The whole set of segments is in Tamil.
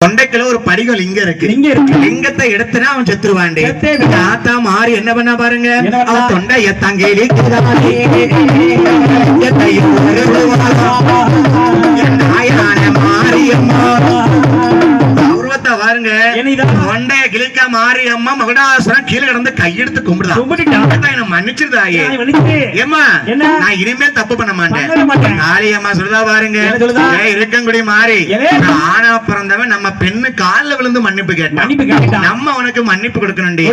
தொண்டைக்குள்ள ஒரு படிகள் இங்க இருக்கு. லிங்கத்தை எடுத்துனா அவன் செத்துருவாண்டே. தாத்தா மாறி என்ன பண்ண பாருங்க, அவன் தொண்டைய தங்கேலி நாயான மாரியம்மா பாருங்க, தொண்டைய கிழிக்க மாரியம்மா மகுடாசுரன் கீழே கிடந்து கையெடுத்து கும்பிடுதான். மன்னிச்சிருதாயே ஏமா, நான் இனிமேல் தப்பு பண்ண மாட்டேன். காளியம்மா சொல்லுதா பாருங்க, இருக்கங்குடி மாறி ஆனா பிறந்தவன் நம்ம பெண்ணு காலில் விழுந்து மன்னிப்பு கேட்டான். நம்ம உனக்கு மன்னிப்பு கொடுக்கணும்டி.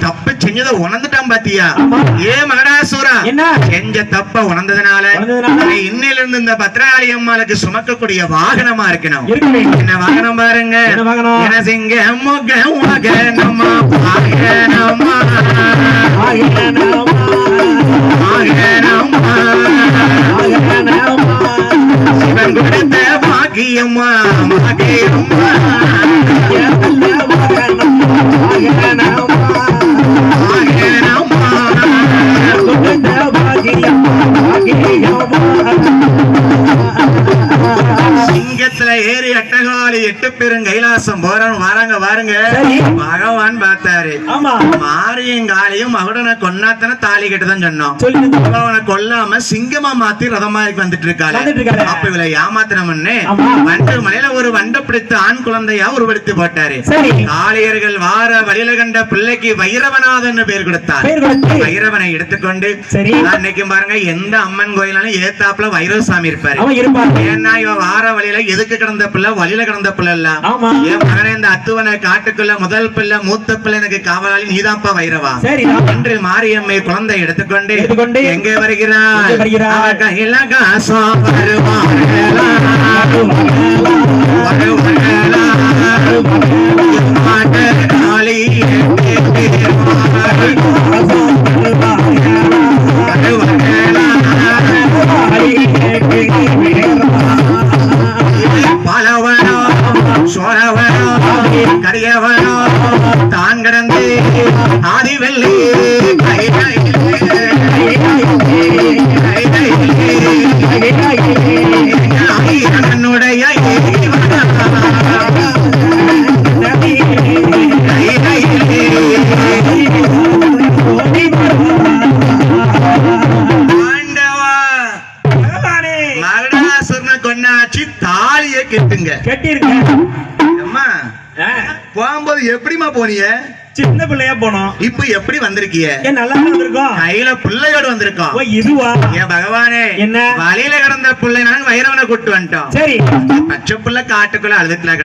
தப்பு செஞ்சதை உணர்ந்துட்டான் பாத்தியா? ஏ மகடாசுரா, செஞ்ச தப்ப உணர்ந்ததுனால இன்னையில இருந்து இந்த பத்ராளி அம்மாளுக்கு சுமக்கக்கூடிய வாகனமா இருக்கணும். என்ன வாகனம் பாருங்க, சிங்க முக வாகனமா வாகனமா சிவன் கொடுத்த பாக்கியம்மா பாக்கியம்மா சிங்கத்துல ஏறி அட்டகாலி 8 பேரும் கைலாசம் போறான். வாராங்க வாருங்க, பகவான் பார்த்தாரு. மாரியும் காளியும் மகுடனை கொன்னாத்தன தாலி கட்டுதான் சொன்னோம். அவனை கொல்லாம சிங்கமா மாத்தி ரதமாரிக்கு வந்துட்டு இருக்காரு. அப்ப இவளை ஏமாத்தினம்னு வண்டு மலையில ஒரு வண்டை பிடித்து ஆண் குழந்தையா உருவெடுத்து போட்டாரு. காளியர்கள் வார வழியில கண்ட பிள்ளைக்கு வைரவநாதன் பேர் கொடுத்தார். வைரவனை எடுத்துக்கொண்டு அன்னைக்கு பாருங்க, எந்த அம்மன் கோயிலாலும் ஏத்தாப்புல வைரவசாமி இருப்பாரு. ஏன்னா இவ வார வழியில எதுக்கு கிடந்த பிள்ளை, வழியில கிடந்த பிள்ளை இல்ல. என் மகனே, இந்த அத்துவனை காட்டுக்குள்ள முதல் பிள்ளை மூத்த பிள்ளை எனக்கு காவலாளி நீதான்ப்பா வைரவா என்று மாரியம்மை குழந்தை எடுத்துக்கொண்டு எங்கே வருகிறார்? கையில காசம் வருவார்களா பலவனோ சோழவனோ கரியவனோ தான் கடந்து ஆதிவெள்ளி என்னுடைய கொண்டாச்சு தாலிய கெட்டுங்க போகும்போது எப்படிமா போனீங்க? சின்ன பிள்ளையா போனோம். இப்ப எப்படி வந்திருக்கீங்க? நல்லா வந்திருக்கோம். கையில பிள்ளையோடு வந்திருக்கோம். இதுவா? ஏன் பகவானே, என்ன வழியில கிடந்த பிள்ளை வைரவனை கூட்டு வந்துட்டோம். சரி, பச்சை பிள்ளை காட்டுக்குள்ள அழுதுல